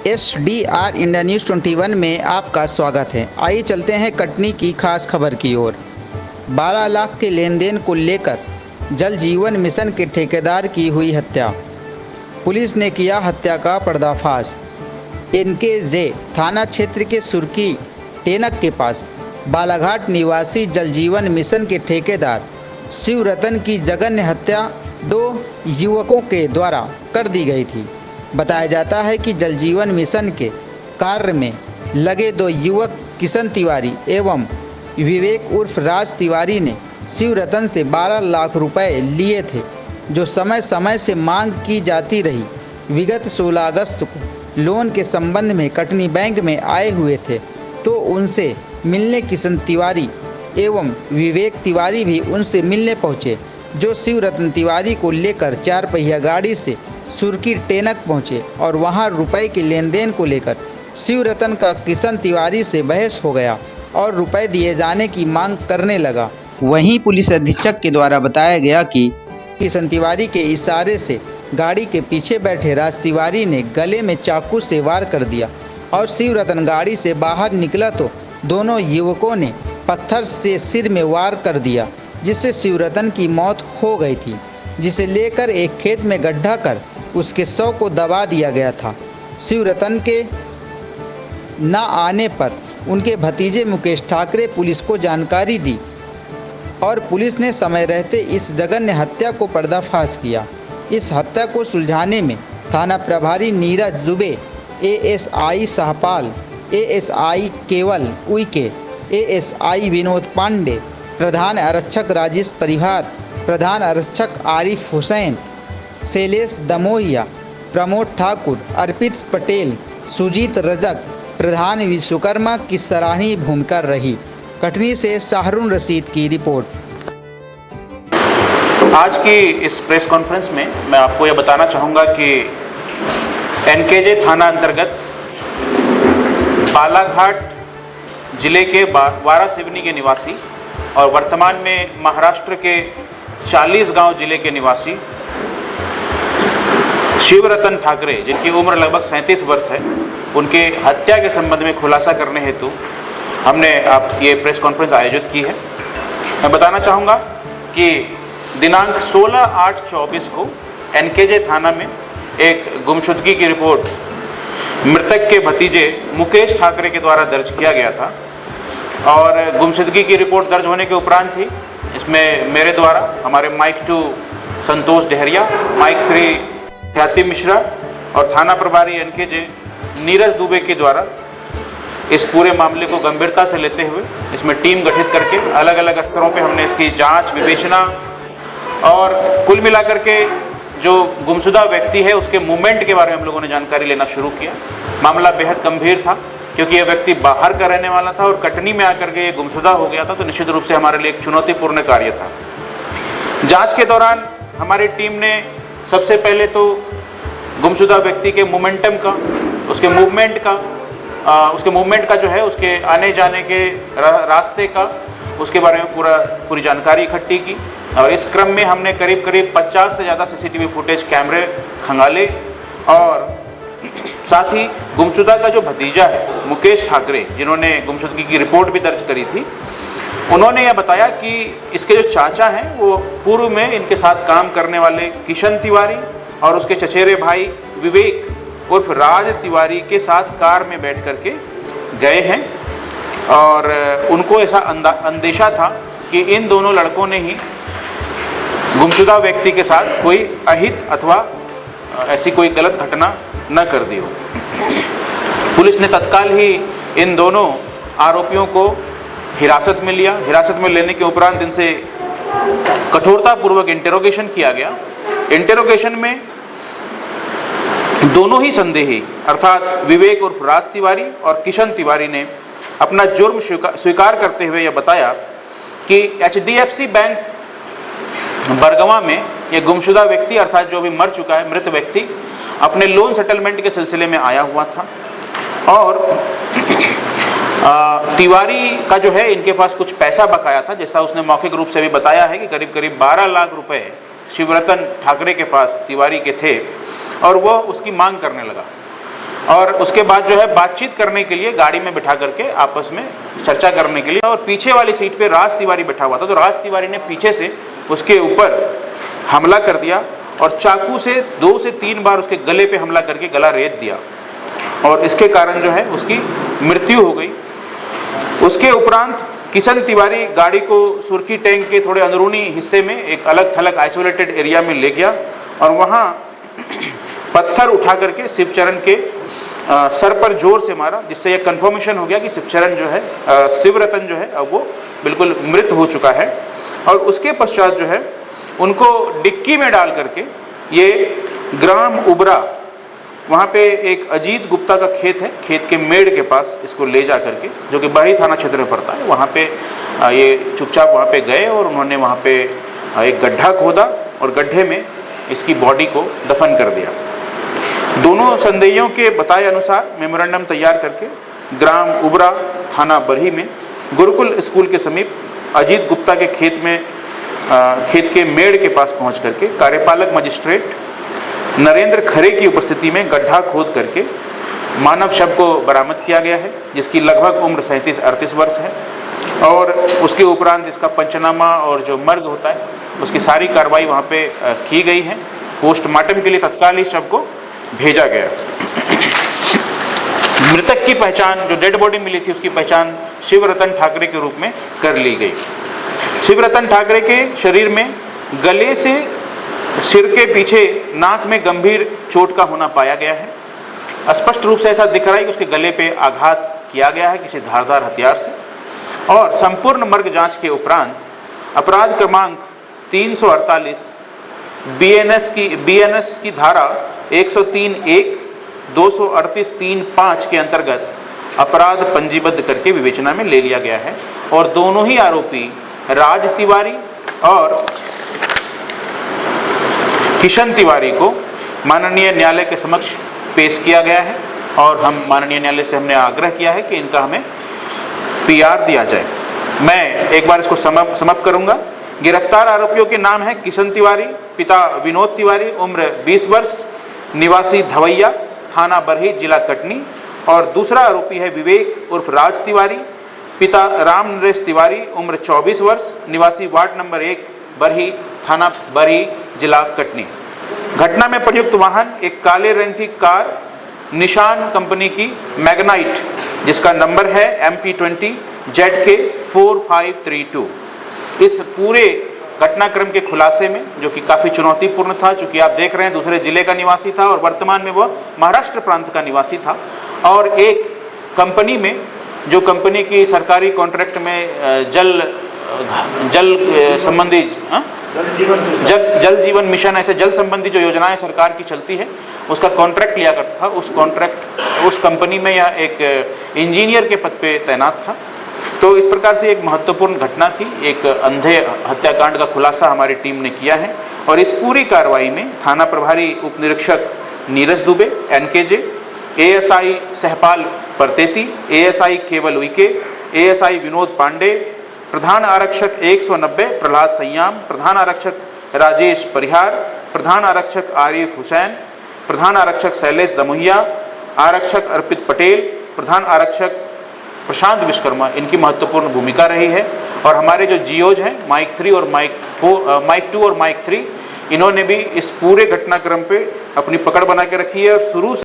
SDR India news 21 में आपका स्वागत है। आइए चलते हैं कटनी की खास खबर की ओर। 12 लाख के लेन देन को लेकर जल जीवन मिशन के ठेकेदार की हुई हत्या। पुलिस ने किया हत्या का पर्दाफाश। NKJ थाना क्षेत्र के सुर्की टेनक के पास बालाघाट निवासी जल जीवन मिशन के ठेकेदार शिवरतन की जघन्य हत्या 2 युवकों के द्वारा कर दी गई थी। बताया जाता है कि जल जीवन मिशन के कार्य में लगे 2 युवक किशन तिवारी एवं विवेक उर्फ राज तिवारी ने शिवरतन से 12 लाख रुपए लिए थे, जो समय समय से मांग की जाती रही। विगत 16 अगस्त को लोन के संबंध में कटनी बैंक में आए हुए थे, तो उनसे मिलने किशन तिवारी एवं विवेक तिवारी भी उनसे मिलने पहुंचे, जो शिवरतन तिवारी को लेकर 4 पहिया गाड़ी से सुर्की टेनक पहुंचे और वहां रुपए के लेन देन को लेकर शिवरतन का किशन तिवारी से बहस हो गया और रुपए दिए जाने की मांग करने लगा। वहीं पुलिस अधीक्षक के द्वारा बताया गया कि किशन तिवारी के इशारे से गाड़ी के पीछे बैठे राज तिवारी ने गले में चाकू से वार कर दिया और शिवरतन गाड़ी से बाहर निकला तो दोनों युवकों ने पत्थर से सिर में वार कर दिया, जिससे शिवरतन की मौत हो गई थी, जिसे लेकर एक खेत में गड्ढा कर उसके शव को दबा दिया गया था। शिवरतन के न आने पर उनके भतीजे मुकेश ठाकरे पुलिस को जानकारी दी और पुलिस ने समय रहते इस जघन्य हत्या को पर्दाफाश किया। इस हत्या को सुलझाने में थाना प्रभारी नीरज दुबे, ASI शाहपाल, ASI केवल उइके, ASI विनोद पांडे, प्रधान आरक्षक राजेश परिहार, प्रधान आरक्षक आरिफ हुसैन, शैलेश दमोहिया, प्रमोद ठाकुर, अर्पित पटेल, सुजीत रजक, प्रधान विश्वकर्मा की सराहनीय भूमिका रही। कटनी से शाहरुन रशीद की रिपोर्ट। आज की इस प्रेस कॉन्फ्रेंस में मैं आपको यह बताना चाहूँगा कि NKJ थाना अंतर्गत बालाघाट जिले के वारा सिवनी के निवासी और वर्तमान में महाराष्ट्र के 40 गांव जिले के निवासी शिवरतन ठाकरे, जिनकी उम्र लगभग 37 वर्ष है, उनके हत्या के संबंध में खुलासा करने हेतु हमने ये प्रेस कॉन्फ्रेंस आयोजित की है। मैं बताना चाहूँगा कि दिनांक 16/8/24 को NKJ थाना में एक गुमशुदगी की रिपोर्ट मृतक के भतीजे मुकेश ठाकरे के द्वारा दर्ज किया गया था और गुमशुदगी की रिपोर्ट दर्ज होने के उपरांत ही इसमें मेरे द्वारा, हमारे माइक 2 संतोष डहरिया, माइक 3 ख्याति मिश्रा और थाना प्रभारी NKJ नीरज दुबे के द्वारा इस पूरे मामले को गंभीरता से लेते हुए इसमें टीम गठित करके अलग अलग स्तरों पे हमने इसकी जांच, विवेचना और कुल मिलाकर के जो गुमशुदा व्यक्ति है उसके मूवमेंट के बारे में हम लोगों ने जानकारी लेना शुरू किया। मामला बेहद गंभीर था क्योंकि यह व्यक्ति बाहर का रहने वाला था और कटनी में आकर के ये गुमशुदा हो गया था, तो निश्चित रूप से हमारे लिए एक चुनौतीपूर्ण कार्य था। जांच के दौरान हमारी टीम ने सबसे पहले तो गुमशुदा व्यक्ति के मोमेंटम का, उसके मूवमेंट का जो है, उसके आने जाने के रास्ते का, उसके बारे में पूरी जानकारी इकट्ठी की और इस क्रम में हमने करीब 50 से ज़्यादा CCTV फुटेज कैमरे खंगाले और साथ ही गुमशुदा का जो भतीजा है मुकेश ठाकरे, जिन्होंने गुमशुदगी की रिपोर्ट भी दर्ज करी थी, उन्होंने यह बताया कि इसके जो चाचा हैं वो पूर्व में इनके साथ काम करने वाले किशन तिवारी और उसके चचेरे भाई विवेक उर्फ राज तिवारी के साथ कार में बैठ करके गए हैं और उनको ऐसा अंदेशा था कि इन दोनों लड़कों ने ही गुमशुदा व्यक्ति के साथ कोई अहित अथवा ऐसी कोई गलत घटना न कर दी हो। पुलिस ने तत्काल ही इन दोनों आरोपियों को हिरासत में लिया। हिरासत में लेने के उपरांत इनसे कठोरतापूर्वक इंटेरोगेशन किया गया। इंटेरोगेशन में दोनों ही संदेही अर्थात विवेक उर्फ राज तिवारी और किशन तिवारी ने अपना जुर्म स्वीकार करते हुए यह बताया कि HDFC बैंक बरगवा में यह गुमशुदा व्यक्ति अर्थात जो भी मर चुका है मृत व्यक्ति अपने लोन सेटलमेंट के सिलसिले में आया हुआ था और तिवारी का जो है इनके पास कुछ पैसा बकाया था, जैसा उसने मौखिक रूप से भी बताया है कि करीब 12 लाख रुपए शिवरतन ठाकरे के पास तिवारी के थे और वह उसकी मांग करने लगा। और उसके बाद जो है बातचीत करने के लिए गाड़ी में बिठा करके आपस में चर्चा करने के लिए, और पीछे वाली सीट पे राज तिवारी बैठा हुआ था, तो राज तिवारी ने पीछे से उसके ऊपर हमला कर दिया और चाकू से 2 से 3 बार उसके गले पे हमला करके गला रेत दिया, और इसके कारण जो है उसकी मृत्यु हो गई। उसके उपरांत किशन तिवारी गाड़ी को सुर्खी टैंक के थोड़े अंदरूनी हिस्से में एक अलग थलग आइसोलेटेड एरिया में ले गया और वहाँ पत्थर उठा करके शिवचरण के सर पर जोर से मारा, जिससे यह कंफर्मेशन हो गया कि शिवचरण जो है शिवरतन जो है अब वो बिल्कुल मृत हो चुका है। और उसके पश्चात जो है उनको डिक्की में डाल करके ये ग्राम उबरा, वहाँ पे एक अजीत गुप्ता का खेत है, खेत के मेड़ के पास इसको ले जा करके, जो कि बरही थाना क्षेत्र में पड़ता है, वहाँ पे ये चुपचाप वहाँ पे गए और उन्होंने वहाँ पे एक गड्ढा खोदा और गड्ढे में इसकी बॉडी को दफन कर दिया। दोनों संदेहियों के बताए अनुसार मेमोरेंडम तैयार करके ग्राम उबरा थाना बरही में गुरुकुल स्कूल के समीप अजीत गुप्ता के खेत के मेड़ के पास पहुंच करके कार्यपालक मजिस्ट्रेट नरेंद्र खरे की उपस्थिति में गड्ढा खोद करके मानव शव को बरामद किया गया है, जिसकी लगभग उम्र 37-38 वर्ष है। और उसके उपरांत इसका पंचनामा और जो मर्ग होता है उसकी सारी कार्रवाई वहाँ पे की गई है। पोस्टमार्टम के लिए तत्काल ही शव को भेजा गया। मृतक की पहचान, जो डेड बॉडी मिली थी उसकी पहचान शिवरतन ठाकरे के रूप में कर ली गई। शिवरतन ठाकरे के शरीर में गले से सिर के पीछे नाक में गंभीर चोट का होना पाया गया है। स्पष्ट रूप से ऐसा दिख रहा है कि उसके गले पे आघात किया गया है किसी धारदार हथियार से। और संपूर्ण मर्ग जांच के उपरांत अपराध क्रमांक 348 बीएनएस की धारा 103(1), 238(3)(5) के अंतर्गत अपराध पंजीबद्ध करके विवेचना में ले लिया गया है। और दोनों ही आरोपी राज तिवारी और किशन तिवारी को माननीय न्यायालय के समक्ष पेश किया गया है और हम माननीय न्यायालय से हमने आग्रह किया है कि इनका हमें पीआर दिया जाए। मैं एक बार इसको समाप्त करूंगा। गिरफ्तार आरोपियों के नाम है किशन तिवारी, पिता विनोद तिवारी, उम्र 20 वर्ष, निवासी धवैया, थाना बरही, जिला कटनी। और दूसरा आरोपी है विवेक उर्फ राज तिवारी, पिता राम नरेश तिवारी, उम्र 24 वर्ष, निवासी वार्ड नंबर 1 बरही, थाना बरही, जिला कटनी। घटना में प्रयुक्त वाहन एक काले रंग की कार निशान कंपनी की मैग्नाइट, जिसका नंबर है MP20 ZK 4532। इस पूरे घटनाक्रम के खुलासे में, जो कि काफ़ी चुनौतीपूर्ण था, चूँकि आप देख रहे हैं दूसरे जिले का निवासी था और वर्तमान में वह महाराष्ट्र प्रांत का निवासी था, और एक कंपनी में, जो कंपनी की सरकारी कॉन्ट्रैक्ट में जल संबंधी जल जीवन मिशन, ऐसे जल संबंधी जो योजनाएं सरकार की चलती है उसका कॉन्ट्रैक्ट लिया करता था। उस कंपनी में यह एक इंजीनियर के पद पे तैनात था। तो इस प्रकार से एक महत्वपूर्ण घटना थी, एक अंधे हत्याकांड का खुलासा हमारी टीम ने किया है। और इस पूरी कार्रवाई में थाना प्रभारी उप निरीक्षक Neeraj Dubey NKJ, ASI सहपाल Parteti, ASI केवल उइके, ASI विनोद पांडे, प्रधान आरक्षक 190 प्रहलाद संयाम, प्रधान आरक्षक राजेश परिहार, प्रधान आरक्षक आरिफ हुसैन, प्रधान आरक्षक शैलेश दमुहिया, आरक्षक अर्पित पटेल, प्रधान आरक्षक प्रशांत विश्वकर्मा, इनकी महत्वपूर्ण भूमिका रही है। और हमारे जो GOs हैं माइक 3 और माइक 2 और माइक 3, इन्होंने भी इस पूरे घटनाक्रम पे अपनी पकड़ बना के रखी है और शुरू से